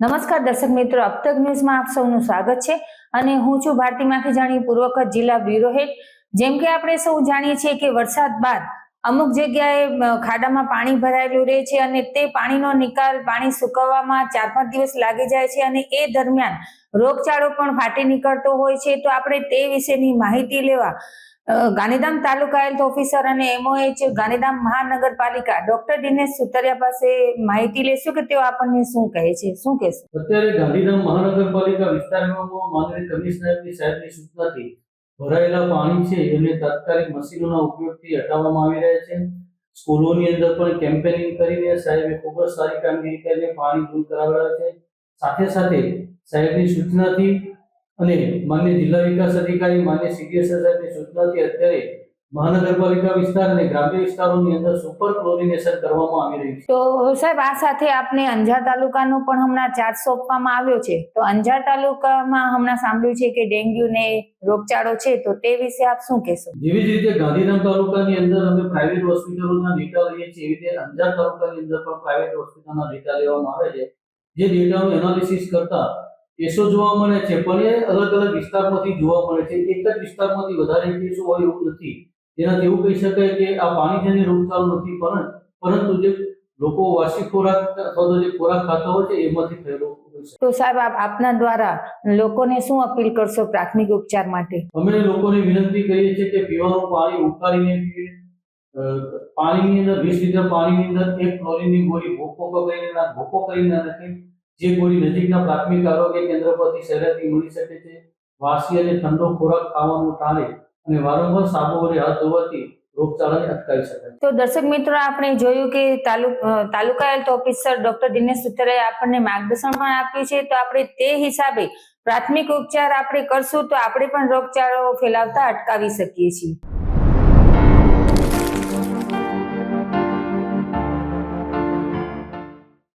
નમસ્કાર દર્શક મિત્રો, अब तक ન્યૂઝમાં આપ સૌનું સ્વાગત છે અને હું છું ભારતી માખીજાણી, પૂર્વ કચ્છ જિલ્લા બ્યુરો હેડ। જેમ કે આપણે સૌ જાણીએ છીએ કે વરસાદ બાદ અમુક જગ્યાએ ખાડામાં પાણી ભરાયેલું રહે છે અને તે પાણીનો નિકાલ, પાણી સુકવવામાં 4-5 દિવસ લાગી જાય છે અને એ દરમિયાન રોગચાળો પણ ફાટી નીકળતો હોય છે। તો આપણે તે વિશેની માહિતી લેવા ગાંધીધામ તાલુકા હેલ્થ ઓફિસર અને MOH ગાંધીધામ મહાનગરપાલિકા ડોક્ટર દિનેશ સુતરિયા પાસે માહિતી લેશું કે તેઓ આપણને શું કહે છે। શું કહેશો? અત્યારે ગાંધીધામ મહાનગરપાલિકા વિસ્તારમાં માનનીય કમિશનરની સાહેબની સૂચનાથી ભરાયેલા પાણી છે એને તાત્કાલિક મશીનોના ઉપયોગથી હટાવવામાં આવી રહ્યા છે। સ્કૂલોની અંદર પણ કેમ્પેનિંગ કરીને સાહેબે ખૂબ જ સારી કામગીરી કરીને પાણી દૂર કરાવ્યા છે। સાથે સાથે સાહેબની સૂચનાથી અને માન્ય જિલ્લા વિકાસ અધિકારી માન્ય CDS સાહેબની સૂચનાથી અત્યારે મહાનગરપાલિકા વિસ્તાર અને ગ્રામ્ય વિસ્તારોની અંદર સુપર ક્લોરિનેશન કરવામાં આવી રહ્યું છે। તો સાહેબ, આ સાથે આપને અંજાર તાલુકાનો પણ હમણાં ચાર્જ સોંપવામાં આવ્યો છે। તો અંજાર તાલુકામાં હમણાં સાંભળ્યું છે કે ડેન્ગ્યુ ને રોગચાળો છે, તો તે વિશે આપ શું કહેશો? જેવી જ રીતે ગાંધીધામ તાલુકાની અંદર અમે પ્રાઇવેટ હોસ્પિટલોના ડેટા લઈએ છીએ, એવી રીતે અંજાર તાલુકાની અંદર પણ પ્રાઇવેટ હોસ્પિટલના ડેટા લેવામાં આવે છે। જે ડેટાનું એનાલિસિસ કરતા કેસો જોવા મળે છે, પણ એ અલગ અલગ વિસ્તારમાંથી જોવા મળે છે। એક જ વિસ્તારમાંથી વધારે કેસો હોય એવું નથી। જેનાથી એવું કહી શકાય કે આ પાણીજન્ય રોગચાળો નથી, પરંતુ જે લોકો વાર્ષિક ખોરાક અથવા તો જે ખોરાક ખાતા હોય છે એમાંથી થયેલો હોય છે। તો સાહેબ, આપના દ્વારા લોકોને શું અપીલ કરશો પ્રાથમિક ઉપચાર માટે? અમે લોકોને વિનંતી કરીએ છીએ કે પીવાનું પાણી ઉકાળીને પીએ। પાણીની અંદર 20 લીટર પાણીની અંદર 1 ક્લોરીનની ગોળી ભોકો કરીને નાખે। જે ગોળી નજીકના પ્રાથમિક આરોગ્ય કેન્દ્ર પરથી સહેલાઈથી મળી શકે છે। વાસી અને ઠંડો ખોરાક ખાવાનું ટાળે અને વારંવાર સાબુ વડે હાથ ધોવાથી રોગચાળાને અટકાવી શકાય। તો દર્શક મિત્રો, આપણે જોયું કે તાલુકા હેલ્થ ઓફિસર ડોક્ટર દિનેશ સુતરિયાએ આપણને માર્ગદર્શન પણ આપ્યું છે। તો આપણે તે હિસાબે પ્રાથમિક ઉપચાર આપણે કરશું તો આપણે પણ રોગચાળો ફેલાવતા અટકાવી શકીએ છીએ।